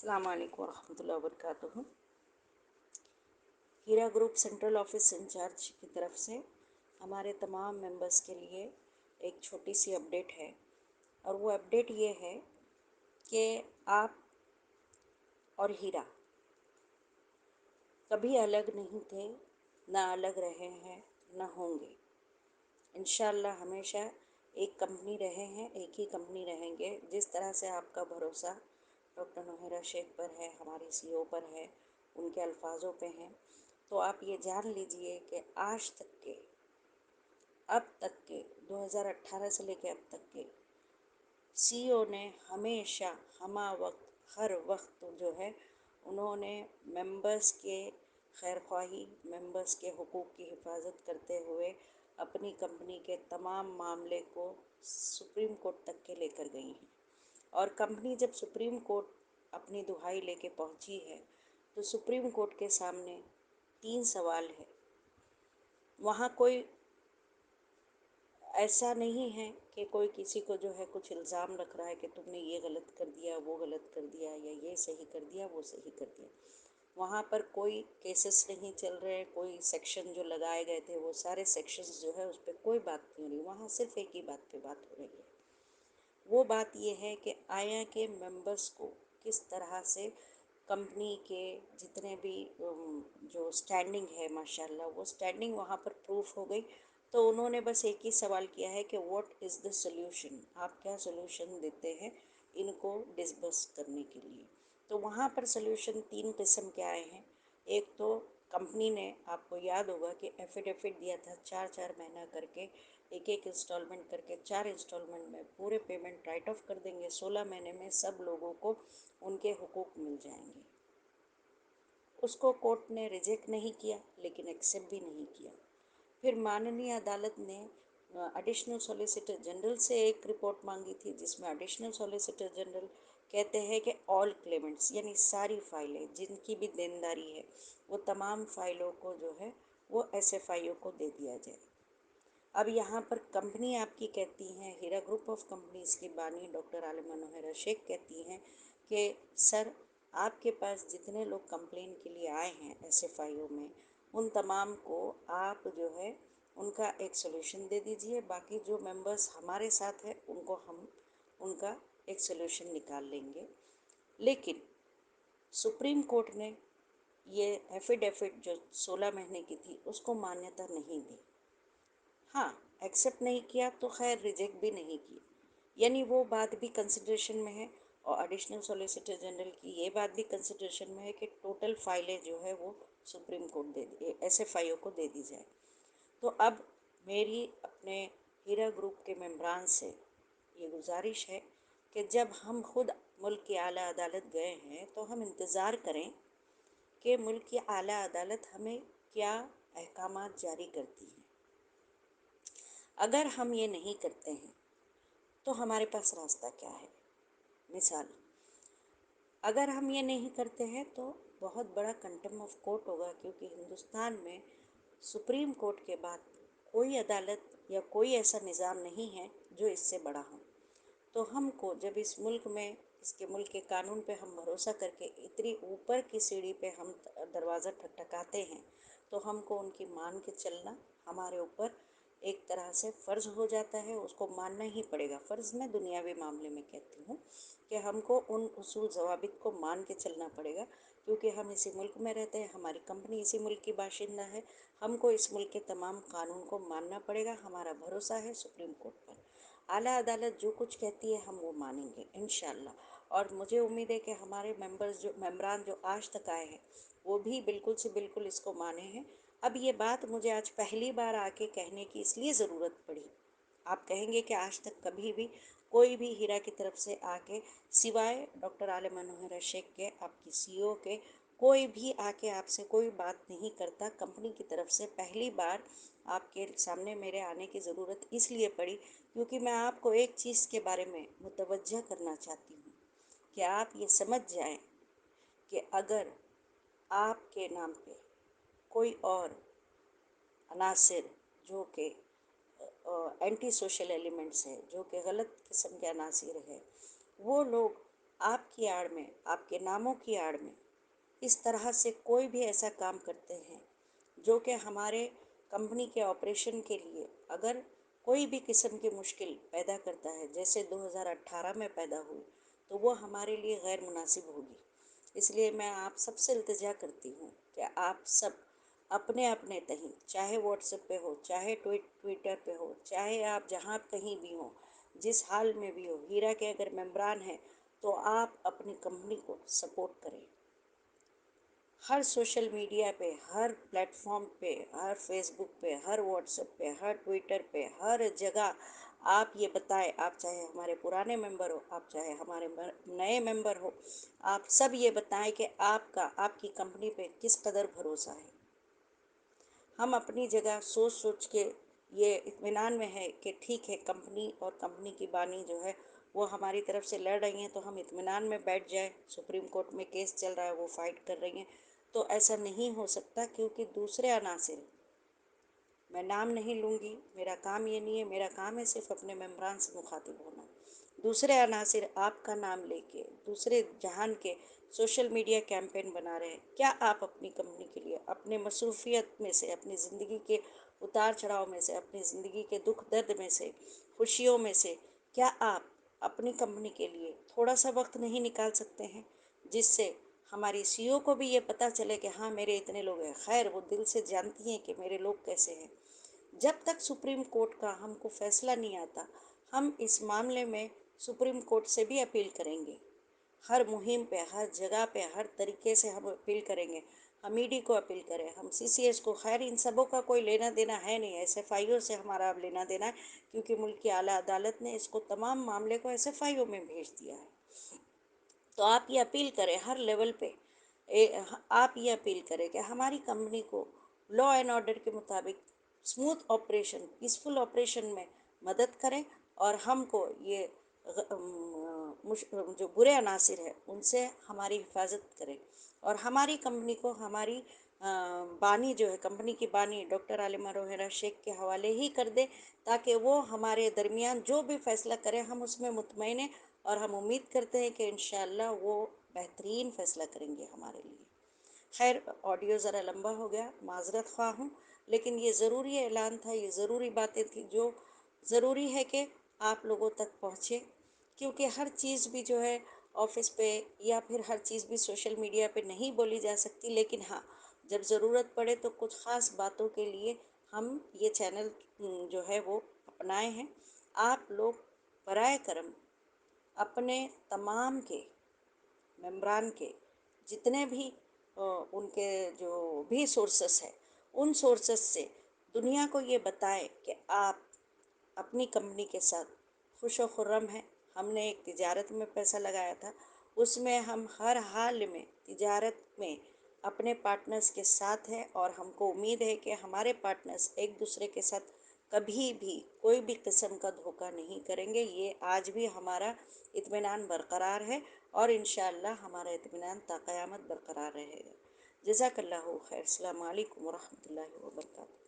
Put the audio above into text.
अस्सलाम वालेकुम वरहमतुल्लाहि वबरकातुहू। हीरा ग्रुप सेंट्रल ऑफिस इंचार्ज की तरफ से हमारे तमाम मेंबर्स के लिए एक छोटी सी अपडेट है। और वो अपडेट ये है कि आप और हीरा कभी अलग नहीं थे, ना अलग रहे हैं, ना होंगे। इंशाअल्लाह हमेशा एक कंपनी रहे हैं, एक ही कंपनी रहेंगे। जिस तरह से आपका भरोसा डॉक्टर नौहिरा शेख पर है, हमारी सीईओ पर है, उनके अल्फाजों पे हैं, तो आप ये जान लीजिए कि आज तक के, अब तक के 2018 से लेके अब तक के सीईओ ने हमेशा हमा वक्त हर वक्त जो है उन्होंने मेंबर्स के खैरख्वाही, मेंबर्स के हुकूक की हिफाजत करते हुए अपनी कंपनी के तमाम मामले को सुप्रीम कोर्ट तक के लेकर गई हैं। और कंपनी जब सुप्रीम कोर्ट अपनी दुहाई लेके पहुंची है तो सुप्रीम कोर्ट के सामने 3 सवाल है। वहाँ कोई ऐसा नहीं है कि कोई किसी को जो है कुछ इल्ज़ाम रख रहा है कि तुमने ये गलत कर दिया, वो गलत कर दिया, या ये सही कर दिया, वो सही कर दिया। वहाँ पर कोई केसेस नहीं चल रहे, कोई सेक्शन जो लगाए गए थे वो सारे सेक्शंस जो है उस पर कोई बात नहीं हो रही। वहाँ सिर्फ एक ही बात पे बात हो रही है। वो बात ये है कि आया के मेंबर्स को किस तरह से कंपनी के जितने भी जो स्टैंडिंग है, माशाल्लाह वो स्टैंडिंग वहाँ पर प्रूफ हो गई। तो उन्होंने बस एक ही सवाल किया है कि व्हाट इज़ द सॉल्यूशन, आप क्या सॉल्यूशन देते हैं इनको डिसबर्स करने के लिए। तो वहाँ पर सॉल्यूशन 3 किस्म के आए हैं। एक तो कंपनी ने, आपको याद होगा कि एफिडेविट दिया था 4-4 महीना करके, एक एक इंस्टॉलमेंट करके 4 इंस्टॉलमेंट में पूरे पेमेंट राइट ऑफ कर देंगे। 16 महीने में सब लोगों को उनके हुकूक मिल जाएंगे। उसको कोर्ट ने रिजेक्ट नहीं किया, लेकिन एक्सेप्ट भी नहीं किया। फिर माननीय अदालत ने एडिशनल सॉलिसिटर जनरल से एक रिपोर्ट मांगी थी, जिसमें एडिशनल सॉलिसिटर जनरल कहते हैं कि ऑल क्लेमेंट्स यानी सारी फाइलें जिनकी भी देनदारी है वो तमाम फाइलों को जो है वो एसएफआईओ को दे दिया जाए। अब यहाँ पर कंपनी आपकी कहती हैं, हीरा ग्रुप ऑफ कंपनीज़ की बानी डॉक्टर आलिमा नौहिरा शेख कहती हैं कि सर आपके पास जितने लोग कंप्लेन के लिए आए हैं एसएफआईओ में, उन तमाम को आप जो है उनका एक सॉल्यूशन दे दीजिए। बाकी जो मेंबर्स हमारे साथ हैं उनको हम उनका एक सॉल्यूशन निकाल लेंगे। लेकिन सुप्रीम कोर्ट ने ये एफिडेविट जो 16 महीने की थी उसको मान्यता नहीं दी। हाँ, एक्सेप्ट नहीं किया तो खैर रिजेक्ट भी नहीं की, यानी वो बात भी कंसिडरेशन में है। और एडिशनल सॉलिसिटर जनरल की ये बात भी कंसिडरेशन में है कि टोटल फाइलें जो है वो सुप्रीम कोर्ट दे दी, एसएफआईओ को दे दी जाए। तो अब मेरी अपने हीरा ग्रुप के मेंबरान से ये गुजारिश है कि जब हम खुद मुल्क की आला अदालत गए हैं तो हम इंतज़ार करें कि मुल्क की आला अदालत हमें क्या अहकामात जारी करती है। अगर हम ये नहीं करते हैं तो हमारे पास रास्ता क्या है। मिसाल, अगर हम ये नहीं करते हैं तो बहुत बड़ा कंटेम्प्ट ऑफ कोर्ट होगा, क्योंकि हिंदुस्तान में सुप्रीम कोर्ट के बाद कोई अदालत या कोई ऐसा निज़ाम नहीं है जो इससे बड़ा हो। तो हमको जब इस मुल्क में, इसके मुल्क के कानून पे हम भरोसा करके इतनी ऊपर की सीढ़ी पे हम दरवाज़ा ठकठकाते हैं, तो हमको उनकी मान के चलना हमारे ऊपर एक तरह से फ़र्ज़ हो जाता है। उसको मानना ही पड़ेगा। फ़र्ज़ में दुनियावी मामले में कहती हूँ कि हमको उन उसूल ज़वाबित को मान के चलना पड़ेगा, क्योंकि हम इसी मुल्क में रहते हैं, हमारी कंपनी इसी मुल्क की बाशिंदा है। हमको इस मुल्क के तमाम कानून को मानना पड़ेगा। हमारा भरोसा है सुप्रीम कोर्ट पर। आला अदालत जो कुछ कहती है हम वो मानेंगे इंशाअल्लाह। और मुझे उम्मीद है कि हमारे मेंबरान जो आज तक आए हैं वो भी बिल्कुल से बिल्कुल इसको माने हैं। अब ये बात मुझे आज पहली बार आके कहने की इसलिए ज़रूरत पड़ी। आप कहेंगे कि आज तक कभी भी कोई भी हीरा की तरफ से आके, सिवाय डॉक्टर आलिमा नौहिरा शेख के, आपकी सीईओ के, कोई भी आके आपसे कोई बात नहीं करता। कंपनी की तरफ से पहली बार आपके सामने मेरे आने की ज़रूरत इसलिए पड़ी क्योंकि मैं आपको एक चीज़ के बारे में मुतवज्जह करना चाहती हूँ कि आप ये समझ जाएं कि अगर आपके नाम पे कोई और अनासिर जो कि एंटी सोशल एलिमेंट्स है, जो कि गलत किस्म के अनासिर है, वो लोग آپ کی آڑ میں، آپ کے ناموں کی آڑ میں اس طرح سے کوئی بھی ایسا کام کرتے ہیں جو کہ ہمارے کمپنی کے آپریشن کے لیے اگر کوئی بھی قسم کی مشکل پیدا کرتا ہے، جیسے 2018 میں پیدا ہوئی، تو وہ ہمارے لیے غیر مناسب ہوگی۔ اس لیے میں آپ سب سے التجا کرتی ہوں کہ آپ سب اپنے اپنے تہیں، چاہے واٹس ایپ پہ ہو، چاہے ٹویٹر پہ ہو، چاہے آپ جہاں کہیں بھی ہوں، جس حال میں بھی ہو، ہیرا کے اگر ممبران ہیں تو آپ اپنی کمپنی کو سپورٹ کریں۔ ہر سوشل میڈیا پہ، ہر پلیٹ فارم پہ، ہر فیس بک پہ، ہر واٹس ایپ پہ، ہر ٹویٹر پہ، ہر جگہ آپ یہ بتائیں، آپ چاہے ہمارے پرانے ممبر ہو، آپ چاہے ہمارے نئے ممبر ہو، آپ سب یہ بتائیں کہ آپ کی کمپنی پہ کس قدر بھروسہ ہے۔ ہم اپنی جگہ سوچ سوچ کے یہ اطمینان میں ہے کہ ٹھیک ہے، کمپنی اور کمپنی کی بانی جو ہے وہ ہماری طرف سے لڑ رہی ہیں تو ہم اطمینان میں بیٹھ جائیں۔ سپریم کورٹ میں کیس چل رہا ہے، وہ فائٹ کر رہی ہیں، تو ایسا نہیں ہو سکتا، کیونکہ دوسرے عناصر، میں نام نہیں لوں گی، میرا کام یہ نہیں ہے، میرا کام ہے صرف اپنے ممبران سے مخاطب ہونا۔ دوسرے عناصر آپ کا نام لے کے دوسرے جہان کے سوشل میڈیا کیمپین بنا رہے ہیں۔ کیا آپ اپنی کمپنی کے لیے اپنے مصروفیت میں سے، اپنی زندگی کے اتار چڑھاؤ میں سے، اپنی زندگی کے دکھ درد میں سے، خوشیوں میں سے، کیا آپ اپنی کمپنی کے لیے تھوڑا سا وقت نہیں نکال سکتے ہیں، جس سے ہماری سی او کو بھی یہ پتہ چلے کہ ہاں میرے اتنے لوگ ہیں؟ خیر وہ دل سے جانتی ہیں کہ میرے لوگ کیسے ہیں۔ جب تک سپریم کورٹ کا ہم کو فیصلہ نہیں آتا، ہم اس معاملے میں سپریم کورٹ سے بھی اپیل کریں گے۔ ہر مہم پہ، ہر جگہ پہ، ہر طریقے سے ہم اپیل کریں گے۔ ہم ای ڈی کو اپیل کریں، ہم سی سی ایس کو، خیر ان سبوں کا کوئی لینا دینا ہے نہیں، ایس ایف آئی او سے ہمارا اب لینا دینا ہے، کیونکہ ملک کی اعلیٰ عدالت نے اس کو تمام معاملے کو ایس ایف آئی او میں بھیج دیا ہے۔ تو آپ یہ اپیل کریں ہر لیول پہ، آپ یہ اپیل کریں کہ ہماری کمپنی کو لا اینڈ آرڈر کے مطابق اسموتھ آپریشن، پیسفل آپریشن میں مدد کریں، اور ہم کو یہ جو برے عناصر ہیں ان سے ہماری حفاظت کریں، اور ہماری کمپنی کو ہماری بانی جو ہے، کمپنی کی بانی ڈاکٹر عالمہ روحیرہ شیخ کے حوالے ہی کر دے، تاکہ وہ ہمارے درمیان جو بھی فیصلہ کریں ہم اس میں مطمئن ہیں، اور ہم امید کرتے ہیں کہ انشاءاللہ وہ بہترین فیصلہ کریں گے ہمارے لیے۔ خیر آڈیو ذرا لمبا ہو گیا، معذرت خواہ ہوں، لیکن یہ ضروری اعلان تھا، یہ ضروری باتیں تھیں جو ضروری ہے کہ آپ لوگوں تک پہنچے، کیونکہ ہر چیز بھی جو ہے آفس پہ یا پھر ہر چیز بھی سوشل میڈیا پہ نہیں بولی جا سکتی، لیکن ہاں جب ضرورت پڑے تو کچھ خاص باتوں کے لیے ہم یہ چینل جو ہے وہ اپنائے ہیں۔ آپ لوگ برائے کرم اپنے تمام کے ممبران کے جتنے بھی ان کے جو بھی سورسز ہیں، ان سورسز سے دنیا کو یہ بتائیں کہ آپ اپنی کمپنی کے ساتھ خوش و خرم ہیں۔ ہم نے ایک تجارت میں پیسہ لگایا تھا، اس میں ہم ہر حال میں تجارت میں اپنے پارٹنرز کے ساتھ ہیں، اور ہم کو امید ہے کہ ہمارے پارٹنرز ایک دوسرے کے ساتھ کبھی بھی کوئی بھی قسم کا دھوکہ نہیں کریں گے۔ یہ آج بھی ہمارا اطمینان برقرار ہے، اور انشاءاللہ ہمارا اطمینان تا قیامت برقرار رہے گا۔ جزاک اللہ خیر۔ السلام علیکم ورحمۃ اللہ وبرکاتہ۔